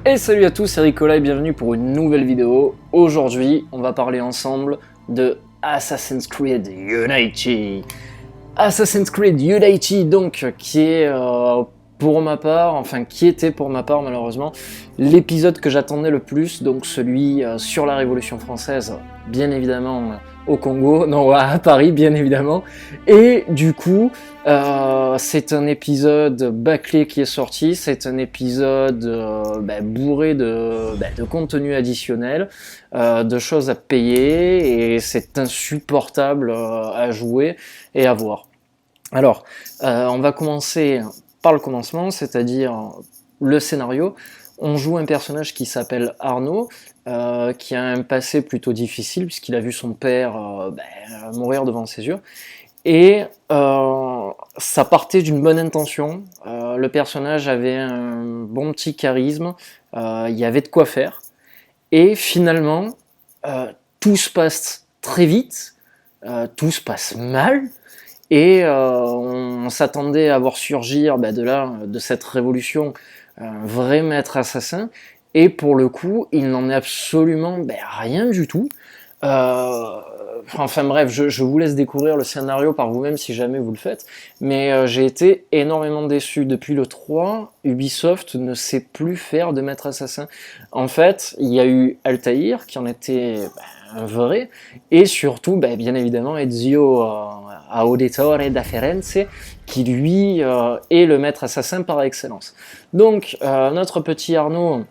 Et salut à tous, c'est Ricola et bienvenue pour une nouvelle vidéo. Aujourd'hui, on va parler ensemble de Assassin's Creed Unity. Assassin's Creed Unity, donc, qui est pour ma part, enfin qui était pour ma part malheureusement, l'épisode que j'attendais le plus, donc celui sur la Révolution française, bien évidemment au Congo, non à Paris bien évidemment, et du coup c'est un épisode bâclé qui est sorti, c'est un épisode bourré de contenu additionnel, de choses à payer, et c'est insupportable à jouer et à voir. Alors, on va commencer par le commencement, c'est-à-dire le scénario. On joue un personnage qui s'appelle Arnaud, qui a un passé plutôt difficile puisqu'il a vu son père mourir devant ses yeux. Et ça partait d'une bonne intention. Le personnage avait un bon petit charisme, il y avait de quoi faire. Et finalement, tout se passe très vite, tout se passe mal. Et on s'attendait à voir surgir de cette révolution un vrai maître assassin, et pour le coup, il n'en est absolument rien du tout. Enfin bref, je vous laisse découvrir le scénario par vous-même si jamais vous le faites, mais j'ai été énormément déçu. Depuis le 3, Ubisoft ne sait plus faire de maître assassin. En fait, il y a eu Altaïr qui en était un vrai, et surtout, bien évidemment, Ezio Auditore da Firenze, qui lui est le maître assassin par excellence. Donc, notre petit Arnaud,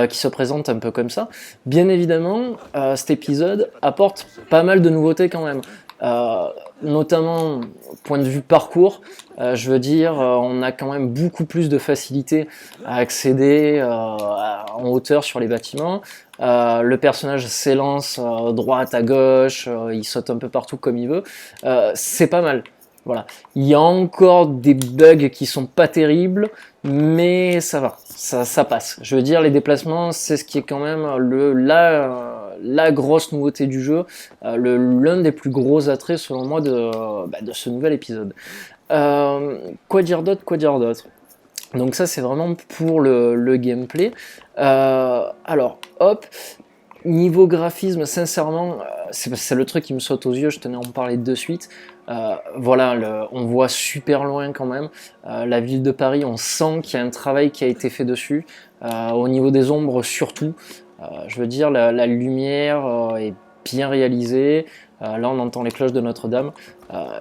qui se présente un peu comme ça. Bien évidemment, cet épisode apporte pas mal de nouveautés quand même. Notamment, point de vue parcours, je veux dire, on a quand même beaucoup plus de facilité à accéder en hauteur sur les bâtiments. Le personnage s'élance droite à gauche, il saute un peu partout comme il veut. C'est pas mal. Voilà. Il y a encore des bugs qui sont pas terribles, mais ça va, ça passe. Je veux dire, les déplacements, c'est ce qui est quand même la grosse nouveauté du jeu, l'un des plus gros attraits selon moi de ce nouvel épisode. Quoi dire d'autre? Donc ça, c'est vraiment pour le gameplay. Alors, hop. Niveau graphisme, sincèrement, c'est le truc qui me saute aux yeux, je tenais à en parler de suite. Voilà, on voit super loin quand même. La ville de Paris, on sent qu'il y a un travail qui a été fait dessus. Au niveau des ombres surtout, je veux dire, la lumière est bien réalisée. Là, on entend les cloches de Notre-Dame.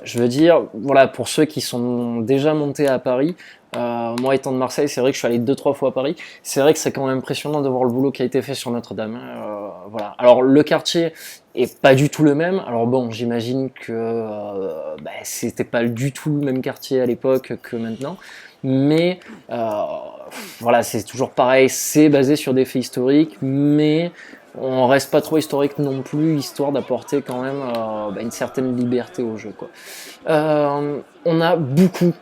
Je veux dire, voilà, pour ceux qui sont déjà montés à Paris, moi étant de Marseille, c'est vrai que je suis allé 2-3 fois à Paris. C'est vrai que c'est quand même impressionnant de voir le boulot qui a été fait sur Notre-Dame. Voilà. Alors le quartier est pas du tout le même. Alors bon, j'imagine que c'était pas du tout le même quartier à l'époque que maintenant. Mais voilà, c'est toujours pareil. C'est basé sur des faits historiques, mais on reste pas trop historique non plus, histoire d'apporter quand même une certaine liberté au jeu, quoi. On a beaucoup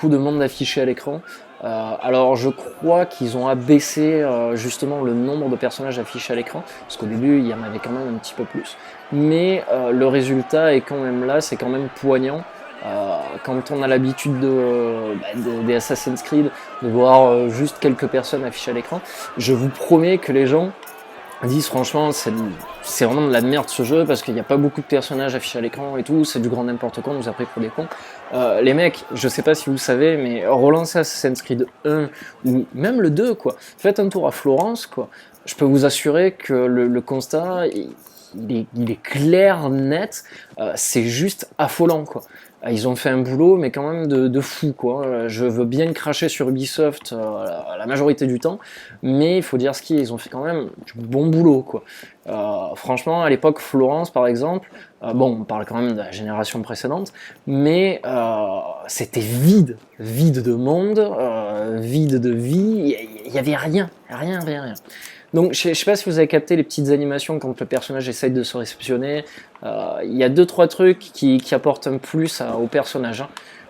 de monde affiché à l'écran. Alors je crois qu'ils ont abaissé justement le nombre de personnages affichés à l'écran, parce qu'au début il y en avait quand même un petit peu plus. Mais le résultat est quand même là, c'est quand même poignant. Quand on a l'habitude des Assassin's Creed, de voir juste quelques personnes affichées à l'écran, je vous promets que les gens disent franchement c'est vraiment de la merde ce jeu parce qu'il n'y a pas beaucoup de personnages affichés à l'écran et tout, c'est du grand n'importe quoi, on nous a pris pour des cons. Les mecs, je sais pas si vous savez, mais relancez Assassin's Creed 1 ou même le 2 quoi, faites un tour à Florence quoi, je peux vous assurer que le constat il est clair, net, c'est juste affolant quoi. Ils ont fait un boulot, mais quand même de fou, quoi. Je veux bien cracher sur Ubisoft la majorité du temps, mais il faut dire ce qu'ils ont fait quand même du bon boulot, quoi. Franchement, à l'époque, Florence, par exemple, bon, on parle quand même de la génération précédente, mais c'était vide de monde, vide de vie, il y avait rien. Donc je sais pas si vous avez capté les petites animations quand le personnage essaye de se réceptionner. Il y a 2-3 trucs qui apportent un plus au personnage. Hein.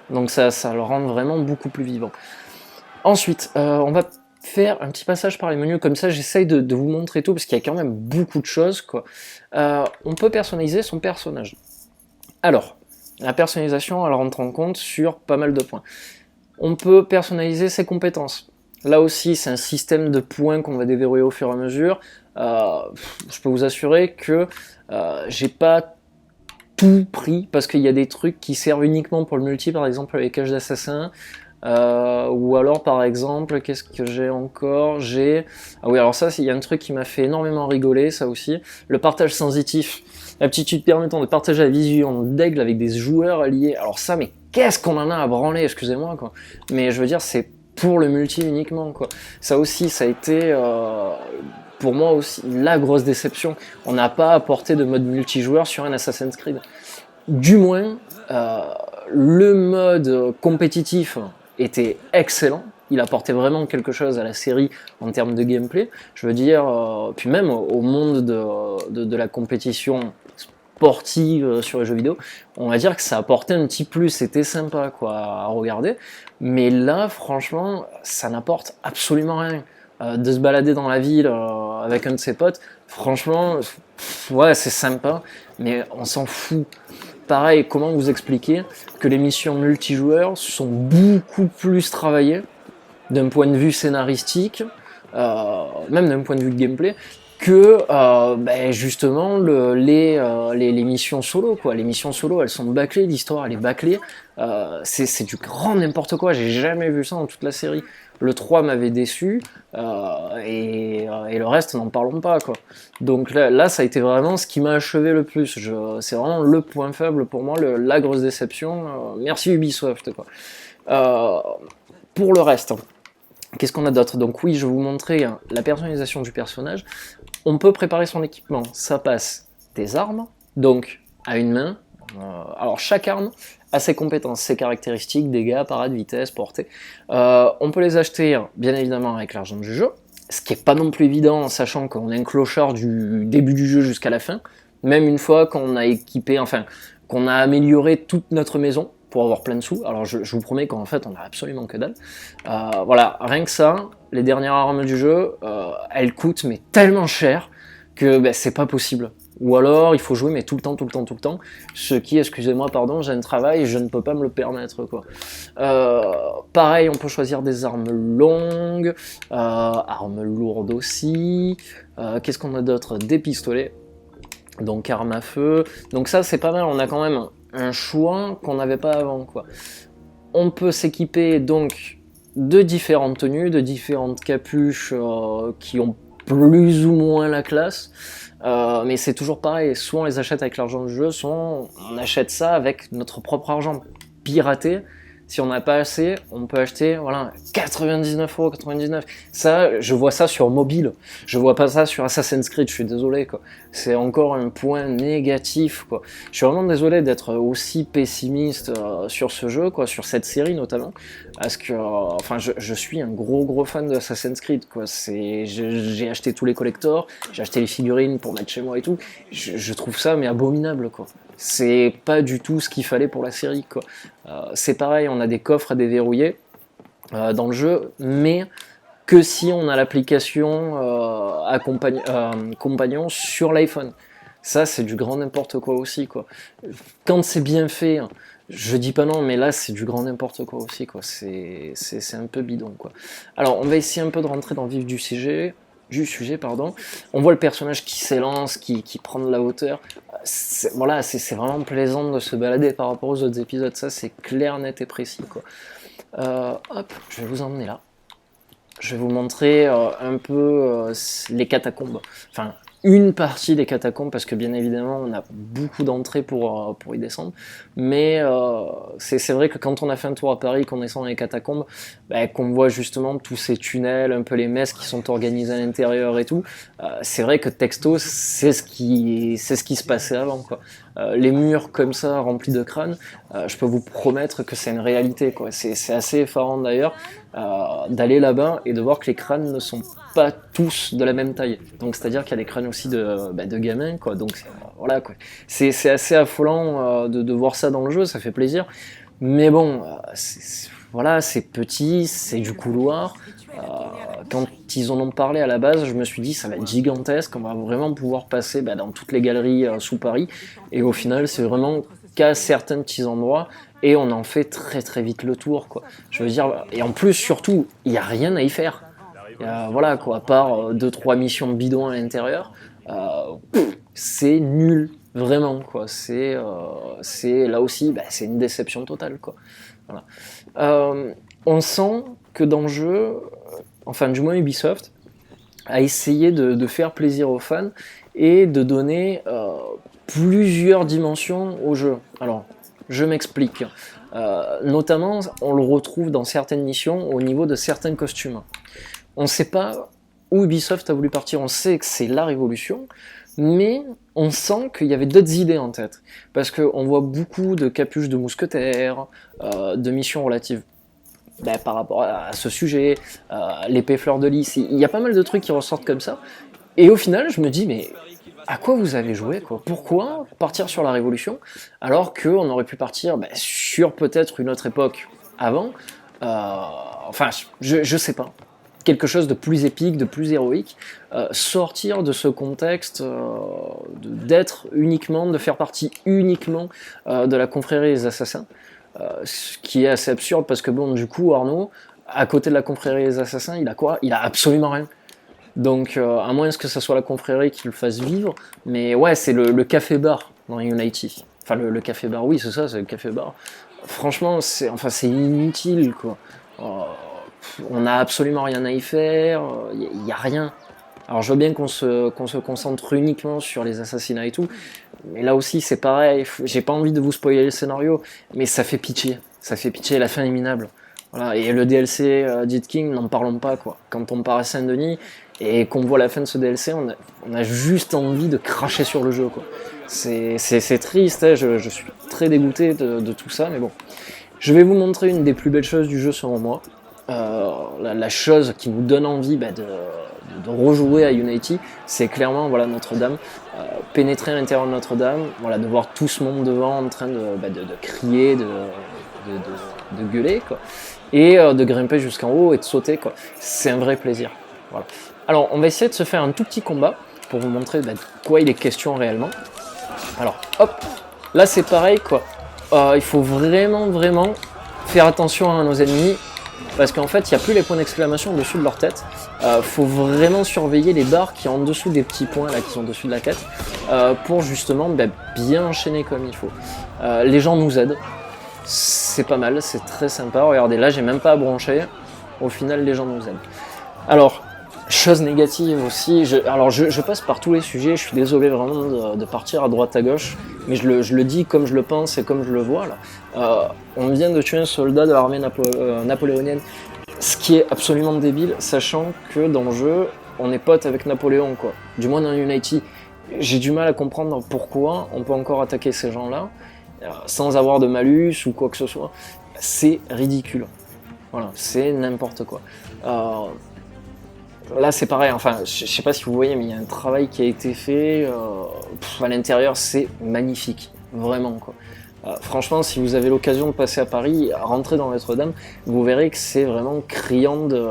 Donc ça le rend vraiment beaucoup plus vivant. Ensuite, on va faire un petit passage par les menus. Comme ça, j'essaye de vous montrer tout parce qu'il y a quand même beaucoup de choses, quoi. On peut personnaliser son personnage. Alors, la personnalisation, elle rentre en compte sur pas mal de points. On peut personnaliser ses compétences. Là aussi, c'est un système de points qu'on va déverrouiller au fur et à mesure. Je peux vous assurer que j'ai pas tout pris parce qu'il y a des trucs qui servent uniquement pour le multi, par exemple les cages d'assassins. Ou alors par exemple, qu'est-ce que j'ai encore? Ah oui, alors ça, il y a un truc qui m'a fait énormément rigoler, ça aussi. Le partage sensitif. L'aptitude permettant de partager la vision d'aigle avec des joueurs alliés. Alors ça, mais qu'est-ce qu'on en a à branler, excusez-moi, quoi. Mais je veux dire, c'est pour le multi uniquement, quoi. Ça aussi, ça a été pour moi aussi la grosse déception. On n'a pas apporté de mode multijoueur sur un Assassin's Creed. Du moins, le mode compétitif était excellent. Il apportait vraiment quelque chose à la série en termes de gameplay. Je veux dire, puis même au monde de la compétition sportive sur les jeux vidéo, on va dire que ça apportait un petit plus. C'était sympa quoi à regarder. Mais là, franchement, ça n'apporte absolument rien. De se balader dans la ville avec un de ses potes, franchement, ouais, c'est sympa, mais on s'en fout. Pareil, comment vous expliquer que les missions multijoueurs sont beaucoup plus travaillées d'un point de vue scénaristique, même d'un point de vue de gameplay, que justement les missions solo quoi. Les missions solo elles sont bâclées, l'histoire elle est bâclée, c'est du grand n'importe quoi, j'ai jamais vu ça dans toute la série. Le 3 m'avait déçu, et le reste n'en parlons pas quoi. Donc là ça a été vraiment ce qui m'a achevé le plus, c'est vraiment le point faible pour moi, la grosse déception, merci Ubisoft quoi. Euh, pour le reste, qu'est-ce qu'on a d'autre? Donc oui, je vais vous montrer la personnalisation du personnage. On peut préparer son équipement. Ça passe des armes, donc à une main. Alors chaque arme a ses compétences, ses caractéristiques, dégâts, parade, vitesse, portée. On peut les acheter bien évidemment avec l'argent du jeu, ce qui n'est pas non plus évident, sachant qu'on est un clochard du début du jeu jusqu'à la fin. Même une fois qu'on a équipé, enfin qu'on a amélioré toute notre maison, pour avoir plein de sous. Alors je vous promets qu'en fait on a absolument que dalle. Voilà, rien que ça, les dernières armes du jeu, elles coûtent mais tellement cher que c'est pas possible. Ou alors il faut jouer mais tout le temps. Ce qui, excusez-moi, pardon, j'ai un travail et je ne peux pas me le permettre quoi. Pareil, on peut choisir des armes longues, armes lourdes aussi. Qu'est-ce qu'on a d'autre? Des pistolets. Donc arme à feu. Donc ça c'est pas mal, on a quand même un choix qu'on n'avait pas avant quoi. On peut s'équiper donc de différentes tenues, de différentes capuches qui ont plus ou moins la classe, mais c'est toujours pareil, soit on les achète avec l'argent du jeu, soit on achète ça avec notre propre argent piraté. Si on n'a pas assez, on peut acheter voilà 99,99€. Ça, je vois ça sur mobile. Je vois pas ça sur Assassin's Creed. Je suis désolé quoi. C'est encore un point négatif quoi. Je suis vraiment désolé d'être aussi pessimiste sur ce jeu quoi, sur cette série notamment, parce que enfin je suis un gros fan de Assassin's Creed quoi. J'ai acheté tous les collectors, j'ai acheté les figurines pour mettre chez moi et tout. Je trouve ça mais abominable quoi. C'est pas du tout ce qu'il fallait pour la série quoi. C'est pareil, on a des coffres à déverrouiller dans le jeu, mais que si on a l'application compagnon sur l'iPhone. Ça, c'est du grand n'importe quoi aussi, quoi. Quand c'est bien fait, je dis pas non, mais là, c'est du grand n'importe quoi aussi, quoi. C'est un peu bidon, quoi. Alors, on va essayer un peu de rentrer dans le vif du sujet. On voit le personnage qui s'élance, qui prend de la hauteur. Voilà, c'est vraiment plaisant de se balader par rapport aux autres épisodes. Ça, c'est clair, net et précis, quoi. Hop, je vais vous emmener là. Je vais vous montrer un peu les catacombes. Enfin, une partie des catacombes, parce que bien évidemment, on a beaucoup d'entrées pour y descendre. Mais c'est vrai que quand on a fait un tour à Paris, qu'on descend dans les catacombes, qu'on voit justement tous ces tunnels, un peu les messes qui sont organisées à l'intérieur et tout, c'est vrai que texto, c'est ce qui se passait avant, quoi. Les murs comme ça, remplis de crânes, je peux vous promettre que c'est une réalité, quoi. C'est assez effarant d'ailleurs d'aller là-bas et de voir que les crânes ne sont pas tous de la même taille. Donc c'est-à-dire qu'il y a des crânes aussi de gamins, quoi. Donc voilà, quoi. C'est assez affolant de voir ça dans le jeu, ça fait plaisir. Mais bon, voilà, c'est petit, c'est du couloir. Quand ils en ont parlé à la base, je me suis dit ça va être gigantesque, on va vraiment pouvoir passer dans toutes les galeries sous Paris. Et au final, c'est vraiment qu'à certains petits endroits, et on en fait très très vite le tour, quoi. Je veux dire, et en plus, surtout, il n'y a rien à y faire. Voilà, quoi, à part 2-3 missions bidons à l'intérieur, c'est nul, vraiment, quoi. C'est là aussi, bah, c'est une déception totale, quoi. Voilà. On sent que dans le jeu, enfin du moins Ubisoft, a essayé de faire plaisir aux fans et de donner plusieurs dimensions au jeu. Alors, je m'explique. Notamment, on le retrouve dans certaines missions au niveau de certains costumes. On ne sait pas où Ubisoft a voulu partir, on sait que c'est la révolution, mais on sent qu'il y avait d'autres idées en tête. Parce qu'on voit beaucoup de capuches de mousquetaires, de missions relatives par rapport à ce sujet, l'épée fleur de lys, il y a pas mal de trucs qui ressortent comme ça. Et au final, je me dis, mais à quoi vous avez joué, quoi? Pourquoi partir sur la Révolution alors qu'on aurait pu partir sur peut-être une autre époque avant? Enfin, je sais pas. Quelque chose de plus épique, de plus héroïque, sortir de ce contexte d'être uniquement, de faire partie uniquement de la confrérie des assassins, ce qui est assez absurde parce que bon, du coup, Arnaud, à côté de la confrérie des assassins, il a quoi? Il a absolument rien. Donc, à moins que ce soit la confrérie qui le fasse vivre, mais ouais, c'est le café-bar dans Unity. Enfin, le café-bar, oui, c'est ça, c'est le café-bar. Franchement, c'est inutile, quoi. On n'a absolument rien à y faire, il n'y a rien. Alors, je veux bien qu'on se concentre uniquement sur les assassinats et tout, mais là aussi, c'est pareil, j'ai pas envie de vous spoiler le scénario, mais ça fait pitié. Ça fait pitié, la fin est minable. Voilà, et le DLC Jet King, n'en parlons pas, quoi. Quand on part à Saint-Denis et qu'on voit la fin de ce DLC, on a juste envie de cracher sur le jeu, quoi. C'est triste, hein, je suis très dégoûté de tout ça, mais bon. Je vais vous montrer une des plus belles choses du jeu selon moi. La chose qui nous donne envie de rejouer à Unity, c'est clairement voilà, Notre-Dame. Pénétrer à l'intérieur de Notre-Dame, voilà, de voir tout ce monde devant en train de crier, de gueuler, quoi, et de grimper jusqu'en haut et de sauter, quoi. C'est un vrai plaisir. Voilà. Alors, on va essayer de se faire un tout petit combat pour vous montrer de quoi il est question réellement. Alors, hop, là c'est pareil, quoi. Il faut vraiment faire attention à nos ennemis, parce qu'en fait, il n'y a plus les points d'exclamation au-dessus de leur tête. Faut vraiment surveiller les barres qui sont en dessous des petits points là, qui sont au-dessus de la tête, pour justement bien enchaîner comme il faut. Les gens nous aident. C'est pas mal, c'est très sympa. Regardez, là, j'ai même pas à brancher. Au final, les gens nous aident. Alors, chose négative aussi, je passe par tous les sujets, je suis désolé vraiment de partir à droite à gauche, mais je le dis comme je le pense et comme je le vois là. On vient de tuer un soldat de l'armée napoléonienne, ce qui est absolument débile, sachant que dans le jeu, on est potes avec Napoléon, quoi. Du moins dans Unity. J'ai du mal à comprendre pourquoi on peut encore attaquer ces gens-là, sans avoir de malus ou quoi que ce soit. C'est ridicule. Voilà, c'est n'importe quoi. Là c'est pareil, enfin je sais pas si vous voyez, mais il y a un travail qui a été fait à l'intérieur, c'est magnifique, vraiment, quoi. Franchement, si vous avez l'occasion de passer à Paris, rentrer dans Notre-Dame, vous verrez que c'est vraiment criant de...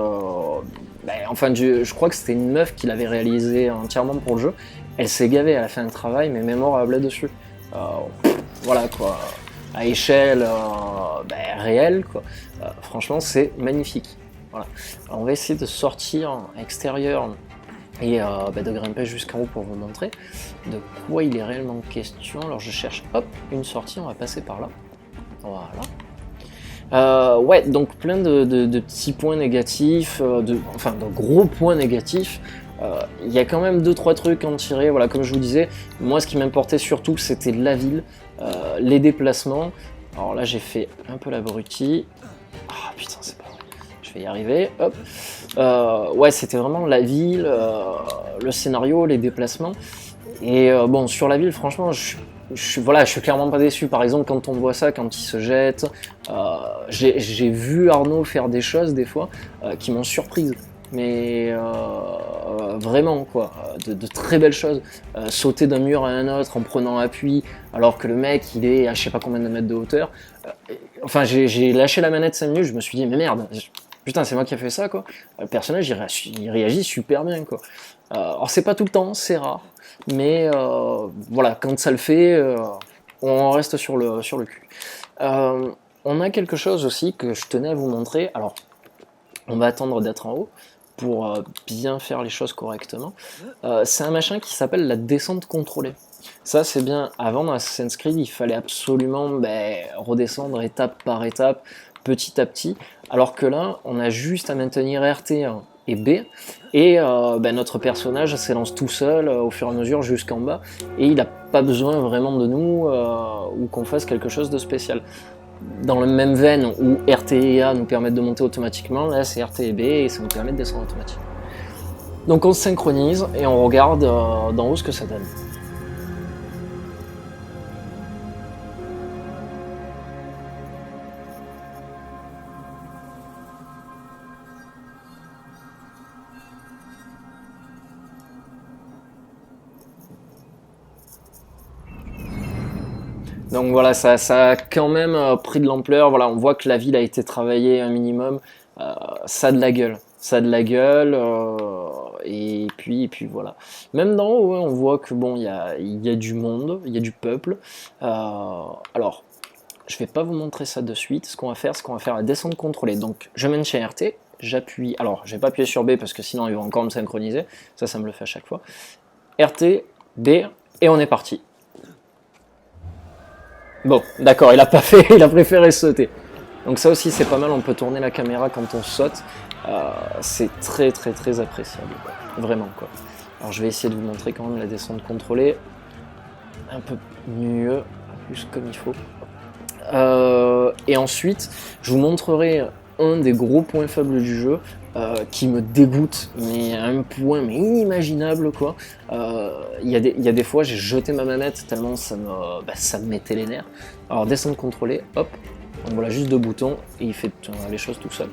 enfin, je crois que c'était une meuf qui l'avait réalisé entièrement pour le jeu. Elle s'est gavée, elle a fait un travail mais mémorable là-dessus. Voilà, quoi, à échelle réelle, quoi. Franchement, c'est magnifique. Voilà. Alors, on va essayer de sortir à l'extérieur et de grimper jusqu'en haut pour vous montrer de quoi il est réellement question. Alors je cherche, hop, une sortie, on va passer par là. Voilà. Ouais, donc plein de petits points négatifs, de gros points négatifs. Il y a quand même 2-3 trucs à en tirer. Voilà, comme je vous disais, moi ce qui m'importait surtout c'était la ville, les déplacements. Alors là j'ai fait un peu l'abruti. Ah putain, c'est pas vrai. Je vais y arriver, hop. Ouais, c'était vraiment la ville, le scénario, les déplacements. Et bon, sur la ville, franchement, je suis clairement pas déçu. Par exemple, quand on voit ça, quand il se jette, j'ai vu Arnaud faire des choses des fois qui m'ont surprise. Mais vraiment, quoi, de très belles choses. Sauter d'un mur à un autre en prenant appui, alors que le mec, il est à je sais pas combien de mètres de hauteur. Enfin, j'ai lâché la manette 5 minutes, je me suis dit, mais merde, putain, c'est moi qui ai fait ça, quoi. Le personnage, il réagit super bien, quoi. Alors, c'est pas tout le temps, c'est rare. Mais voilà, quand ça le fait, on reste sur le cul. On a quelque chose aussi que je tenais à vous montrer. Alors, on va attendre d'être en haut pour bien faire les choses correctement. C'est un machin qui s'appelle la descente contrôlée. Ça, c'est bien. Avant, dans Assassin's Creed, il fallait absolument redescendre étape par étape, petit à petit. Alors que là, on a juste à maintenir RT1 et B. Et notre personnage s'élance tout seul au fur et à mesure jusqu'en bas. Et il n'a pas besoin vraiment de nous ou qu'on fasse quelque chose de spécial. Dans la même veine où RT et A nous permettent de monter automatiquement, là c'est RT et B et ça nous permet de descendre automatiquement. Donc on se synchronise et on regarde d'en haut ce que ça donne. Donc voilà, ça a quand même pris de l'ampleur. Voilà, on voit que la ville a été travaillée un minimum. Ça a de la gueule. Ça a de la gueule. Et puis voilà. Même d'en haut, on voit que bon, il y a du monde, il y a du peuple. Alors, je vais pas vous montrer ça de suite. Ce qu'on va faire, c'est qu'on va faire la descente contrôlée. Donc, je maintiens RT, j'appuie. Alors, je vais pas appuyer sur B parce que sinon, il va encore me synchroniser. Ça me le fait à chaque fois. RT, B, et on est parti. Bon, d'accord, il a pas fait, il a préféré sauter. Donc ça aussi c'est pas mal, on peut tourner la caméra quand on saute. C'est très très très appréciable, quoi. Vraiment quoi. Alors je vais essayer de vous montrer quand même la descente contrôlée. Un peu mieux, plus comme il faut. Et ensuite, je vous montrerai un des gros points faibles du jeu qui me dégoûte, mais à un point mais inimaginable quoi. Il y a des fois j'ai jeté ma manette tellement ça me mettait les nerfs. Alors descente contrôlée, hop, on voit juste deux boutons et il fait les choses tout seul.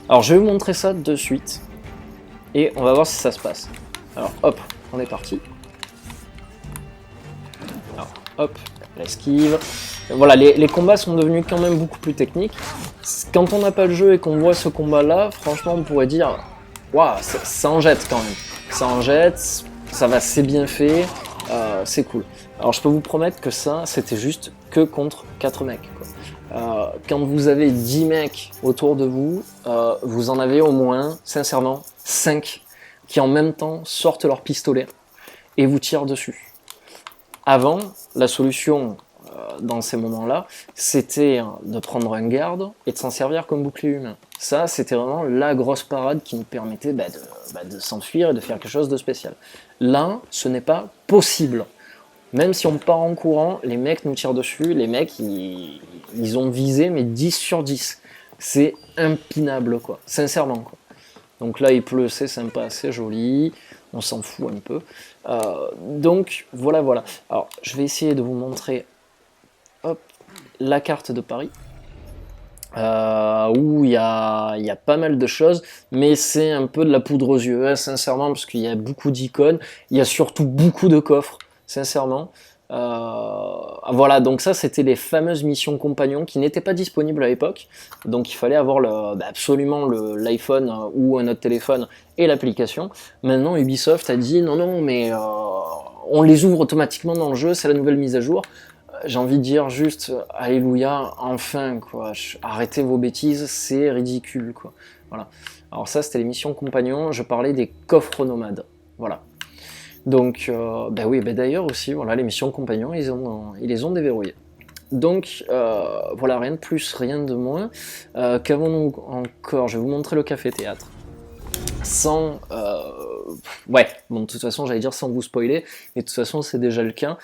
Alors je vais vous montrer ça de suite et on va voir si ça se passe. Alors hop, on est parti. Alors hop, l'esquive. Voilà, les combats sont devenus quand même beaucoup plus techniques. Quand on n'a pas le jeu et qu'on voit ce combat-là, franchement, on pourrait dire waouh, ça en jette quand même. Ça en jette, ça va, c'est bien fait, c'est cool. Alors, je peux vous promettre que ça, c'était juste que contre 4 mecs, quoi. Quand vous avez 10 mecs autour de vous, vous en avez au moins, sincèrement, 5 qui en même temps sortent leur pistolet et vous tirent dessus. Avant, la solution dans ces moments-là, c'était de prendre un garde et de s'en servir comme bouclier humain. Ça, c'était vraiment la grosse parade qui nous permettait de s'enfuir et de faire quelque chose de spécial. Là, ce n'est pas possible. Même si on part en courant, les mecs nous tirent dessus, les mecs, ils ont visé, mais 10 sur 10. C'est impinable, quoi. Sincèrement, quoi. Donc là, il pleut, c'est sympa, c'est joli. On s'en fout un peu. Donc, voilà. Alors, je vais essayer de vous montrer la carte de Paris. Où il y a pas mal de choses, mais c'est un peu de la poudre aux yeux, hein, sincèrement, parce qu'il y a beaucoup d'icônes, il y a surtout beaucoup de coffres, sincèrement. Voilà, donc ça c'était les fameuses missions compagnons qui n'étaient pas disponibles à l'époque, donc il fallait avoir absolument l'iPhone ou un autre téléphone et l'application. Maintenant Ubisoft a dit non mais on les ouvre automatiquement dans le jeu, c'est la nouvelle mise à jour. J'ai envie de dire juste alléluia, enfin quoi, arrêtez vos bêtises, c'est ridicule quoi. Voilà. Alors ça c'était les missions compagnons, je parlais des coffres nomades. Voilà. Donc d'ailleurs aussi, voilà, les missions compagnons, ils les ont déverrouillées. Donc voilà, rien de plus, rien de moins. Qu'avons-nous encore? Je vais vous montrer le café-théâtre. Sans de toute façon j'allais dire sans vous spoiler, mais de toute façon c'est déjà le cas.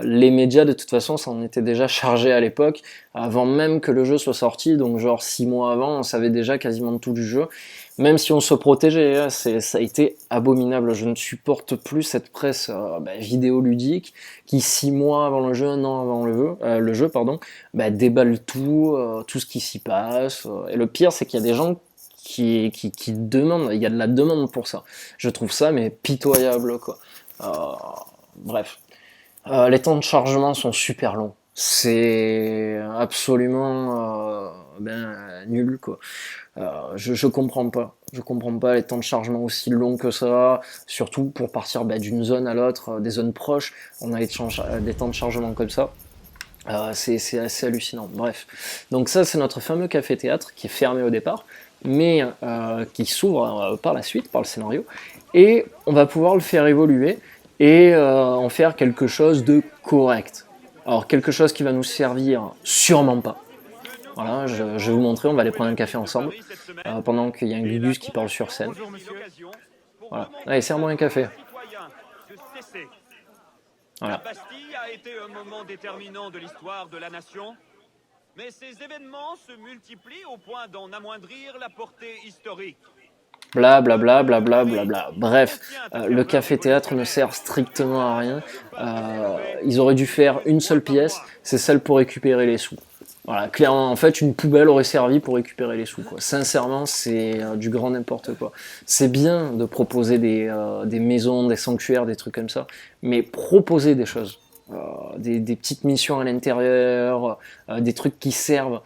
Les médias de toute façon s'en étaient déjà chargés à l'époque, avant même que le jeu soit sorti, donc genre 6 mois avant on savait déjà quasiment tout du jeu, même si on se protégeait, hein, ça a été abominable. Je ne supporte plus cette presse vidéoludique qui 6 mois avant le jeu, 1 an avant le jeu déballe tout ce qui s'y passe, et le pire c'est qu'il y a des gens qui demande, il y a de la demande pour ça. Je trouve ça mais pitoyable quoi. Bref. Les temps de chargement sont super longs. C'est absolument nul quoi. Je comprends pas. Je comprends pas les temps de chargement aussi longs que ça, surtout pour partir d'une zone à l'autre, des zones proches, on a des temps de chargement comme ça. C'est assez hallucinant. Bref. Donc ça, c'est notre fameux café-théâtre qui est fermé au départ, mais qui s'ouvre par la suite, par le scénario. Et on va pouvoir le faire évoluer et en faire quelque chose de correct. Alors, quelque chose qui va nous servir, sûrement pas. Voilà, je vais vous montrer, on va aller prendre un café ensemble, pendant qu'il y a un Gugus qui parle sur scène. Voilà. Allez, serre-moi un café. Voilà. La Bastille a été un moment déterminant de l'histoire de la nation, mais ces événements se multiplient au point d'en amoindrir la portée historique. Bla bla bla bla bla bla bla. Bref, le café-théâtre ne sert strictement à rien. Ils auraient dû faire une seule pièce, c'est celle pour récupérer les sous. Voilà, clairement, en fait, une poubelle aurait servi pour récupérer les sous, quoi. Sincèrement, c'est du grand n'importe quoi. C'est bien de proposer des maisons, des sanctuaires, des trucs comme ça, mais proposer des choses. Des petites missions à l'intérieur, des trucs qui servent.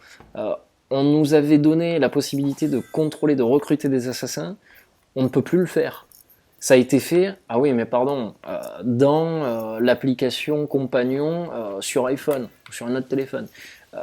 On nous avait donné la possibilité de contrôler, de recruter des assassins, on ne peut plus le faire. Ça a été fait, ah oui, mais pardon, dans l'application Compagnon sur iPhone ou sur un autre téléphone.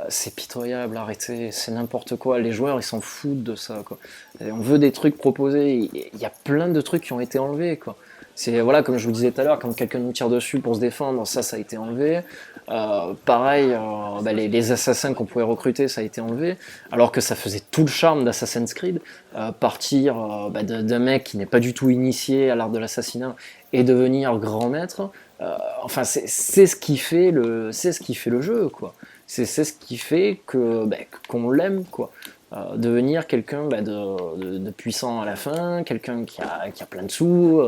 C'est pitoyable, arrêtez, c'est n'importe quoi. Les joueurs, ils s'en foutent de ça, quoi. Et on veut des trucs proposés. Il y a plein de trucs qui ont été enlevés, quoi. C'est, voilà, comme je vous disais tout à l'heure, quand quelqu'un nous tire dessus pour se défendre, ça a été enlevé. Pareil, les assassins qu'on pouvait recruter, ça a été enlevé. Alors que ça faisait tout le charme d'Assassin's Creed. Partir d'un mec qui n'est pas du tout initié à l'art de l'assassinat et devenir grand maître. Enfin, c'est ce qui fait le jeu, quoi. C'est ce qui fait qu'on l'aime, quoi. Devenir quelqu'un de puissant à la fin, quelqu'un qui a plein de sous,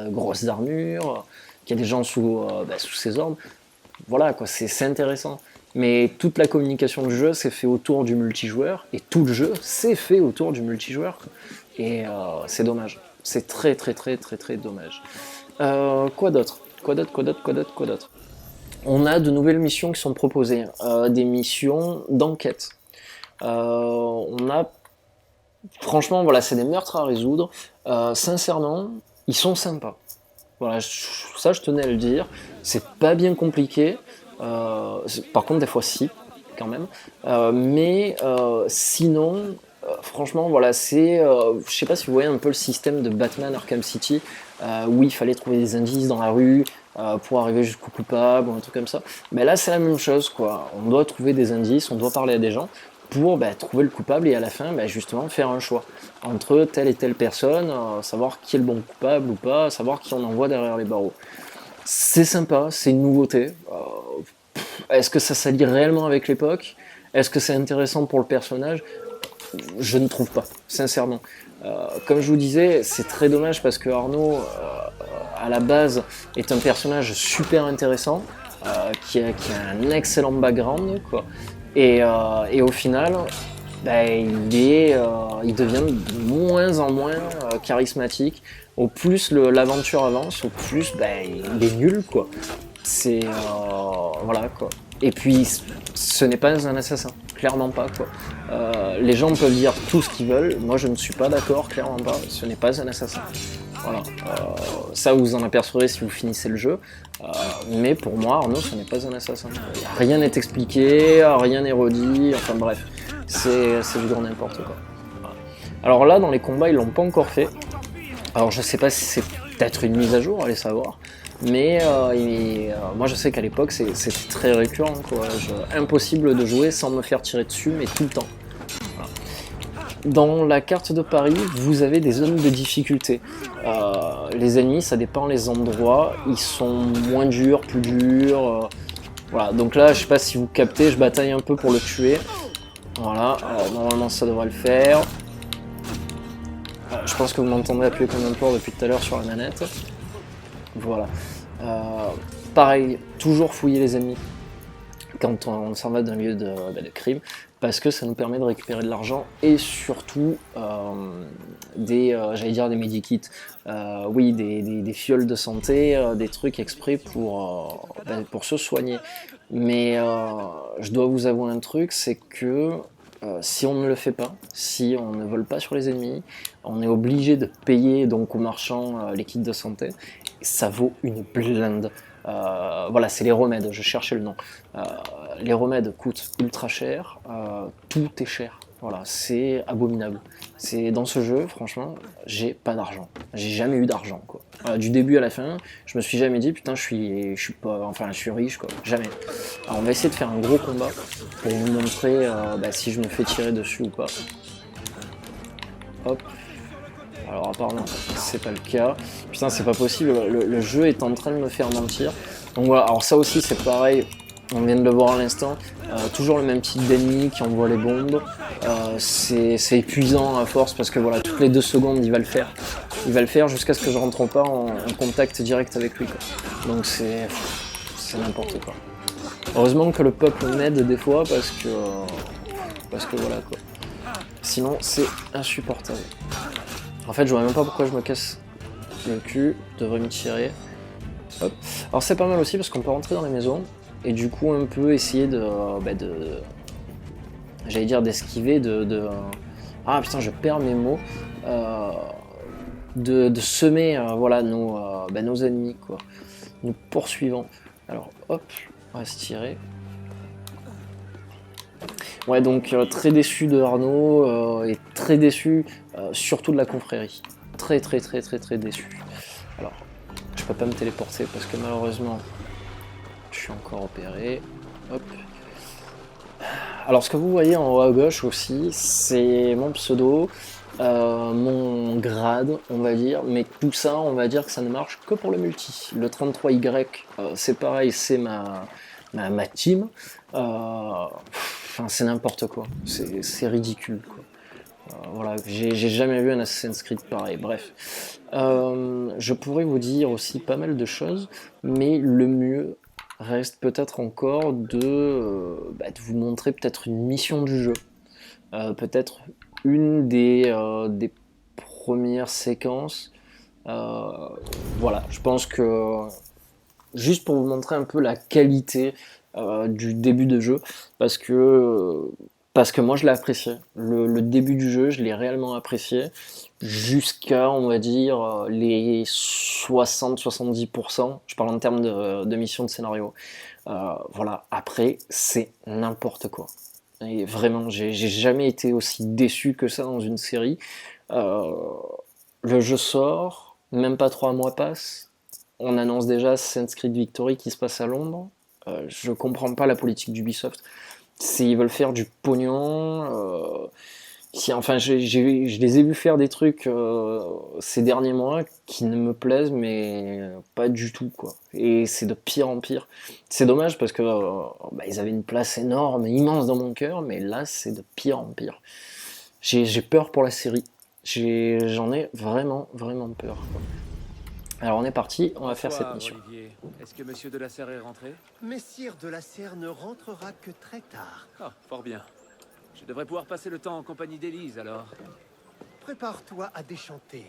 grosses armures, qui a des gens sous ses ordres. Voilà, quoi, c'est intéressant. Mais toute la communication du jeu s'est fait autour du multijoueur, et tout le jeu s'est fait autour du multijoueur, quoi. Et c'est dommage. C'est très très très très très dommage. Quoi d'autre? On a de nouvelles missions qui sont proposées, des missions d'enquête. On a, franchement, voilà, c'est des meurtres à résoudre. Sincèrement, ils sont sympas. Voilà, ça je tenais à le dire. C'est pas bien compliqué. Par contre, des fois, si, quand même. Sinon, franchement, voilà, je sais pas si vous voyez un peu le système de Batman Arkham City, où il fallait trouver des indices dans la rue pour arriver jusqu'au coupable ou un truc comme ça. Mais là, c'est la même chose, quoi. On doit trouver des indices, on doit parler à des gens pour trouver le coupable et à la fin, justement, faire un choix entre telle et telle personne, savoir qui est le bon coupable ou pas, savoir qui on envoie derrière les barreaux. C'est sympa, c'est une nouveauté. Est-ce que ça s'allie réellement avec l'époque? Est-ce que c'est intéressant pour le personnage? Je ne trouve pas, sincèrement. Comme je vous disais, c'est très dommage parce que Arnaud, à la base, est un personnage super intéressant, qui a un excellent background, quoi. Et au final, il devient de moins en moins charismatique. Au plus l'aventure avance, au plus il est nul, quoi. C'est voilà, quoi. Et puis ce n'est pas un assassin, clairement pas, quoi. Les gens peuvent dire tout ce qu'ils veulent, moi je ne suis pas d'accord, clairement pas. Ce n'est pas un assassin. Voilà. Ça vous en apercevrez si vous finissez le jeu. Mais pour moi, Arnaud, ce n'est pas un assassin. Rien n'est expliqué, rien n'est redit, enfin bref, c'est du grand n'importe quoi. Voilà. Alors là, dans les combats, ils l'ont pas encore fait. Alors je sais pas si c'est peut-être une mise à jour, allez savoir. Mais moi je sais qu'à l'époque c'était très récurrent, quoi. Impossible de jouer sans me faire tirer dessus, mais tout le temps. Voilà. Dans la carte de Paris, vous avez des zones de difficulté. Les ennemis, ça dépend les endroits, ils sont moins durs, plus durs. Voilà, donc là je sais pas si vous captez, je bataille un peu pour le tuer. Voilà, normalement ça devrait le faire. Je pense que vous m'entendez appuyer comme un porc depuis tout à l'heure sur la manette. Voilà. Pareil, toujours fouiller les ennemis quand on s'en va d'un lieu de crime, parce que ça nous permet de récupérer de l'argent et surtout j'allais dire des medikits, oui, des fioles de santé, des trucs exprès pour se soigner. Mais je dois vous avouer un truc, c'est que si on ne le fait pas, si on ne vole pas sur les ennemis, on est obligé de payer donc aux marchands les kits de santé. Ça vaut une blinde. Voilà, c'est les remèdes, je cherchais le nom. Les remèdes coûtent ultra cher, tout est cher. Voilà, c'est abominable. C'est dans ce jeu, franchement, j'ai pas d'argent. J'ai jamais eu d'argent, quoi. Du début à la fin, je me suis jamais dit putain, je suis pas, enfin, je suis riche, quoi. Jamais. Alors, on va essayer de faire un gros combat pour vous montrer si je me fais tirer dessus ou pas. Hop. Alors apparemment c'est pas le cas. Putain, c'est pas possible, le jeu est en train de me faire mentir. Donc voilà, alors ça aussi c'est pareil, on vient de le voir à l'instant. Toujours le même type d'ennemi qui envoie les bombes. C'est épuisant à force parce que voilà, toutes les 2 secondes il va le faire. Il va le faire jusqu'à ce que je rentre pas en contact direct avec lui, quoi. Donc c'est n'importe quoi. Heureusement que le peuple m'aide des fois parce que voilà, quoi. Sinon c'est insupportable. En fait, je vois même pas pourquoi je me casse le cul, je devrais me tirer. Hop. Alors c'est pas mal aussi parce qu'on peut rentrer dans les maisons et du coup un peu essayer j'allais dire d'esquiver, ah putain, je perds mes mots. De semer voilà, nos ennemis, quoi. Nous poursuivons. Alors hop, on va se tirer. Ouais, donc très déçu de Arnaud et très déçu surtout de la confrérie. Très déçu. Alors, je peux pas me téléporter parce que malheureusement, je suis encore opéré. Hop. Alors, ce que vous voyez en haut à gauche aussi, c'est mon pseudo, mon grade, on va dire. Mais tout ça, on va dire que ça ne marche que pour le multi. Le 33Y, c'est pareil, c'est ma team. Enfin, c'est n'importe quoi. C'est ridicule, quoi. Voilà, j'ai jamais vu un Assassin's Creed pareil. Bref, je pourrais vous dire aussi pas mal de choses, mais le mieux reste peut-être encore de vous montrer peut-être une mission du jeu, peut-être une des premières séquences. Voilà, je pense que juste pour vous montrer un peu la qualité du début de jeu, parce que moi je l'ai apprécié. Le début du jeu, je l'ai réellement apprécié, jusqu'à, on va dire, les 60-70%, je parle en termes de mission de scénario. Voilà, après, c'est n'importe quoi. Et vraiment, j'ai jamais été aussi déçu que ça dans une série. Euh, le jeu sort, même pas 3 mois passent, on annonce déjà Assassin's Creed Victory qui se passe à Londres. Je comprends pas la politique d'Ubisoft. Ils veulent faire du pognon. Enfin, je les ai vus faire des trucs ces derniers mois qui ne me plaisent, mais pas du tout, quoi. Et c'est de pire en pire. C'est dommage parce que ils avaient une place énorme, immense dans mon cœur, mais là, c'est de pire en pire. J'ai peur pour la série. J'en ai vraiment peur, quoi. Alors on est parti, on va faire cette mission. Olivier. Est-ce que Monsieur de la Serre est rentré? Messire de la Serre ne rentrera que très tard. Ah, fort bien. Je devrais pouvoir passer le temps en compagnie d'Élise, alors. Prépare-toi à déchanter.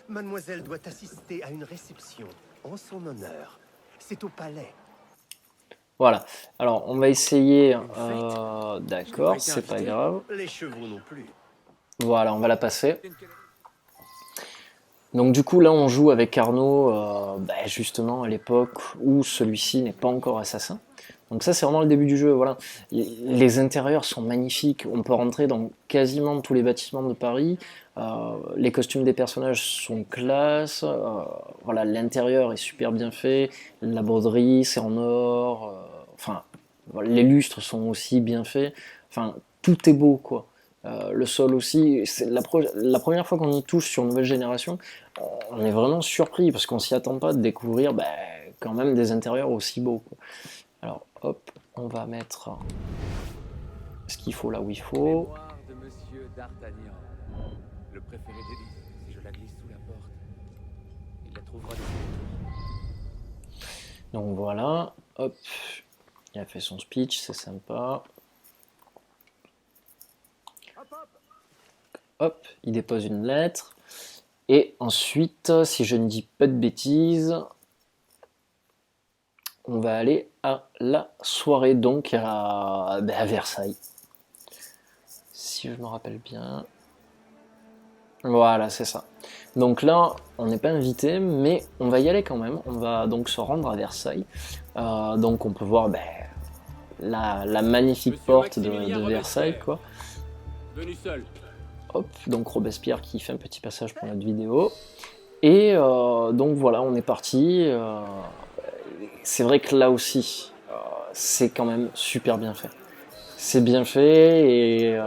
Mademoiselle doit assister à une réception en son honneur. C'est au palais. Voilà, alors on va essayer, Vous d'accord, c'est pas grave. Les chevaux non plus. Voilà, on va la passer. Donc du coup là on joue avec Arnaud justement à l'époque où celui-ci n'est pas encore assassin. Donc ça c'est vraiment le début du jeu, voilà. Les intérieurs sont magnifiques, on peut rentrer dans quasiment tous les bâtiments de Paris. Les costumes des personnages sont classe, voilà, l'intérieur est super bien fait, la broderie c'est en or, enfin voilà, les lustres sont aussi bien faits, enfin tout est beau, quoi. Le sol aussi, c'est la première fois qu'on y touche sur Nouvelle Génération, on est vraiment surpris parce qu'on s'y attend pas de découvrir quand même des intérieurs aussi beaux, quoi. Alors hop, on va mettre ce qu'il faut là où il faut. Mémoire de Monsieur d'Artagnan. Le préféré d'Élise. Si je la glisse sous la porte, il la trouvera de Donc voilà, hop, il a fait son speech, c'est sympa. Hop, il dépose une lettre. Et ensuite, si je ne dis pas de bêtises, on va aller à la soirée, donc à Versailles. Si je me rappelle bien. Voilà, c'est ça. Donc là, on n'est pas invité, mais on va y aller quand même. On va donc se rendre à Versailles. Donc on peut voir la magnifique Monsieur porte Maximilien de Versailles, Robespierre. quoi. Venu seul. Hop, donc Robespierre qui fait un petit passage pour notre vidéo. Et donc voilà, on est parti. C'est vrai que là aussi, c'est quand même super bien fait. C'est bien fait et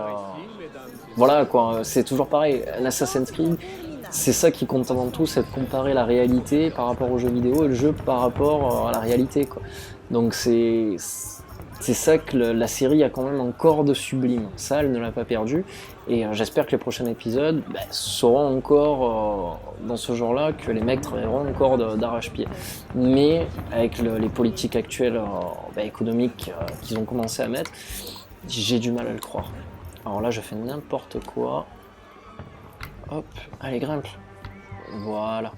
voilà quoi, c'est toujours pareil. Un Assassin's Creed, c'est ça qui compte avant tout, c'est de comparer la réalité par rapport au jeu vidéo et le jeu par rapport à la réalité, quoi. Donc c'est ça que la série a quand même encore de sublime. Ça, elle ne l'a pas perdu. Et j'espère que les prochains épisodes seront encore dans ce genre-là, que les mecs travailleront encore d'arrache-pied. Mais avec les politiques actuelles économiques qu'ils ont commencé à mettre, j'ai du mal à le croire. Alors là, je fais n'importe quoi. Hop, allez, grimpe. Voilà.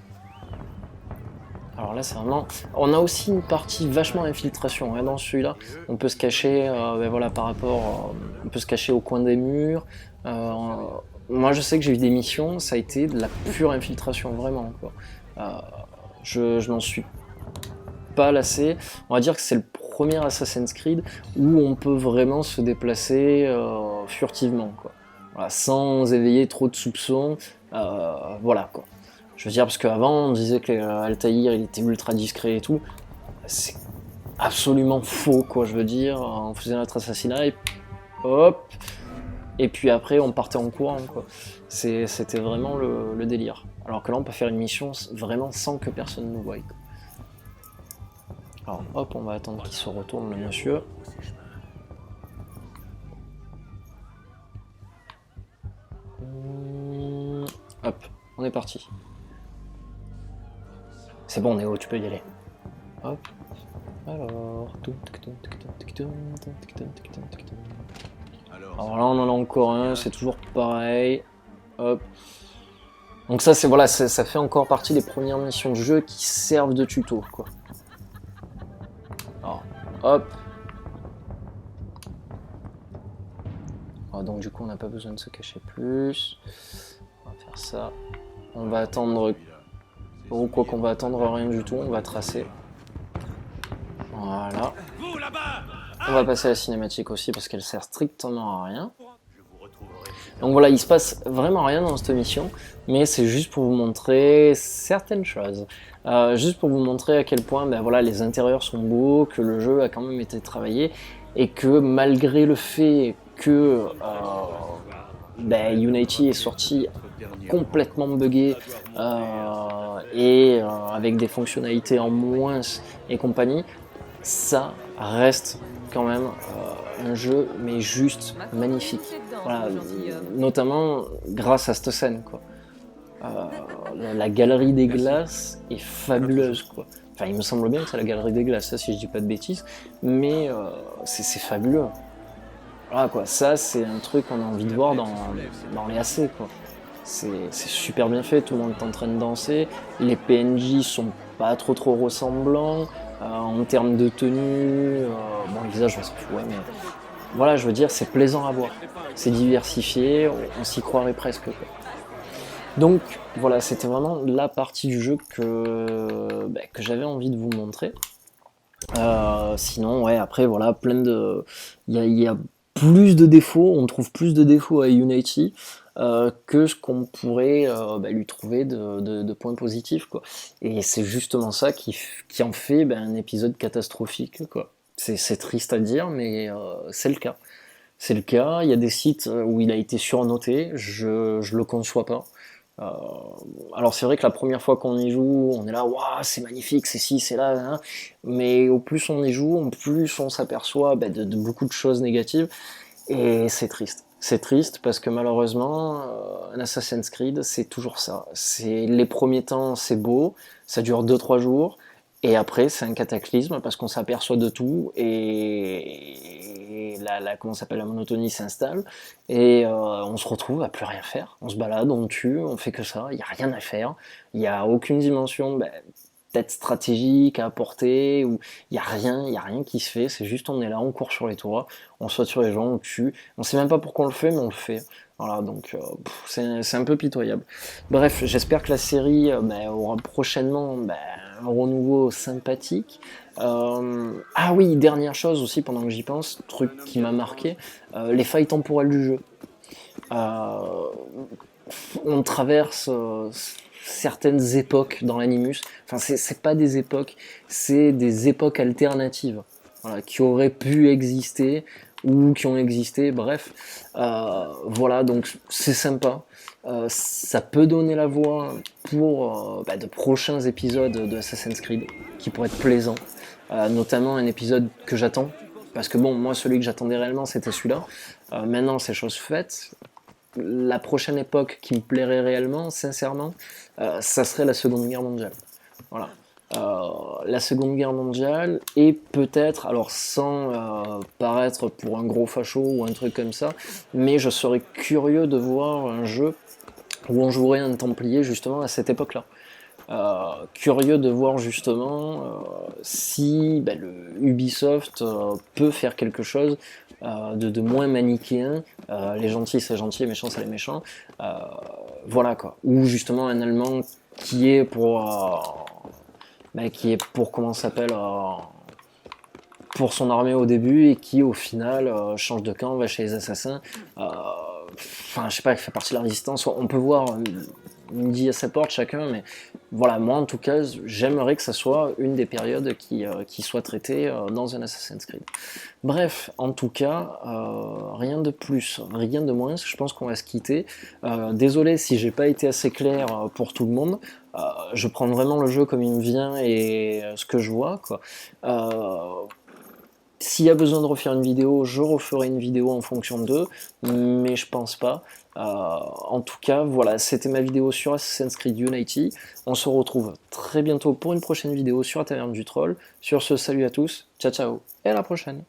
Alors là, c'est vraiment... On a aussi une partie vachement infiltration hein, dans celui-là. On peut se cacher, voilà, par rapport... on peut se cacher au coin des murs. Moi, je sais que j'ai eu des missions, ça a été de la pure infiltration, vraiment, quoi. Je n'en suis pas lassé. On va dire que c'est le premier Assassin's Creed où on peut vraiment se déplacer furtivement, quoi. Voilà, sans éveiller trop de soupçons. Voilà, quoi. Je veux dire, parce qu'avant, on disait que Altaïr, il était ultra discret et tout. C'est absolument faux, quoi, je veux dire. On faisait notre assassinat et hop. Et puis après, on partait en courant, quoi. C'était vraiment le délire. Alors que là, on peut faire une mission vraiment sans que personne nous voie, quoi. Alors, hop, on va attendre qu'il se retourne, le monsieur. Hop, on est parti. C'est bon, Néo, tu peux y aller. Hop. Alors... Alors là, on en a encore un, c'est toujours pareil. Hop. Donc ça, c'est voilà, ça fait encore partie des premières missions de jeu qui servent de tuto, quoi. Alors, hop. Alors, donc du coup, on n'a pas besoin de se cacher plus. On va faire ça. On va attendre... Ou quoi qu'on va attendre rien du tout, on va tracer. Voilà. On va passer à la cinématique aussi parce qu'elle sert strictement à rien. Donc voilà, il se passe vraiment rien dans cette mission, mais c'est juste pour vous montrer certaines choses. Juste pour vous montrer à quel point voilà, les intérieurs sont beaux, que le jeu a quand même été travaillé, et que malgré le fait que Unity est sorti complètement buggé et avec des fonctionnalités en moins et compagnie, ça reste quand même un jeu mais juste magnifique. Voilà, notamment grâce à cette scène, quoi. La galerie des glaces est fabuleuse, quoi. Enfin, il me semble bien que c'est la galerie des glaces, ça, si je dis pas de bêtises, mais c'est fabuleux. Voilà, quoi. Ça, c'est un truc qu'on a envie de voir dans les AC, quoi. C'est super bien fait, tout le monde est en train de danser, les PNJ sont pas trop ressemblants, en termes de tenue, bon, le visage on s'en fout, ouais, mais voilà, je veux dire, c'est plaisant à voir, c'est diversifié, on s'y croirait presque, quoi. Donc voilà, c'était vraiment la partie du jeu que j'avais envie de vous montrer. Sinon, ouais, après, voilà, il y a plus de défauts, on trouve plus de défauts à Unity que ce qu'on pourrait lui trouver de points positifs, quoi. Et c'est justement ça qui en fait un épisode catastrophique, quoi. C'est triste à dire, mais c'est le cas. C'est le cas, il y a des sites où il a été surnoté, je le conçois pas. Alors c'est vrai que la première fois qu'on y joue, on est là, waouh, c'est magnifique, c'est ci, c'est là, hein. Mais au plus on y joue, au plus on s'aperçoit de beaucoup de choses négatives, et c'est triste. C'est triste parce que malheureusement, un Assassin's Creed, c'est toujours ça. Les premiers temps, c'est beau, ça dure 2-3 jours, et après c'est un cataclysme parce qu'on s'aperçoit de tout, et comment ça s'appelle, la monotonie s'installe, et on se retrouve à plus rien faire. On se balade, on tue, on fait que ça, il n'y a rien à faire, il n'y a aucune dimension peut-être stratégique à apporter, où il y a rien qui se fait, c'est juste on est là, on court sur les toits, on saute sur les gens, on tue, on sait même pas pourquoi on le fait, mais on le fait. Voilà, donc c'est un peu pitoyable. Bref, j'espère que la série aura prochainement un renouveau sympathique. Ah oui, dernière chose aussi, pendant que j'y pense, truc qui m'a marqué, les failles temporelles du jeu. Euh, on traverse certaines époques dans l'Animus. Enfin, c'est pas des époques, c'est des époques alternatives, voilà, qui auraient pu exister ou qui ont existé. Bref, voilà, donc c'est sympa. Ça peut donner la voie pour de prochains épisodes de Assassin's Creed qui pourraient être plaisants, notamment un épisode que j'attends. Parce que bon, moi, celui que j'attendais réellement, c'était celui-là. Maintenant, c'est chose faite. La prochaine époque qui me plairait réellement, sincèrement, ça serait la Seconde Guerre mondiale. Voilà. La Seconde Guerre mondiale, et peut-être, alors sans paraître pour un gros facho ou un truc comme ça, mais je serais curieux de voir un jeu où on jouerait un Templier justement à cette époque-là. Curieux de voir justement si le Ubisoft peut faire quelque chose de moins manichéen, les gentils c'est gentil, les méchants c'est les méchants, voilà quoi. Ou justement un Allemand qui est pour comment ça s'appelle, pour son armée au début et qui au final change de camp, va chez les assassins. Enfin, je sais pas, il fait partie de la résistance. On peut voir midi à sa porte chacun, mais voilà, moi en tout cas, j'aimerais que ça soit une des périodes qui soit traitée dans un Assassin's Creed. Bref, en tout cas, rien de plus, rien de moins, je pense qu'on va se quitter. Désolé si j'ai pas été assez clair pour tout le monde. Je prends vraiment le jeu comme il me vient et ce que je vois, quoi. S'il y a besoin de refaire une vidéo, je referai une vidéo en fonction d'eux, mais je pense pas. En tout cas, voilà, c'était ma vidéo sur Assassin's Creed Unity. On se retrouve très bientôt pour une prochaine vidéo sur la Taverne du Troll. Sur ce, salut à tous, ciao ciao, et à la prochaine.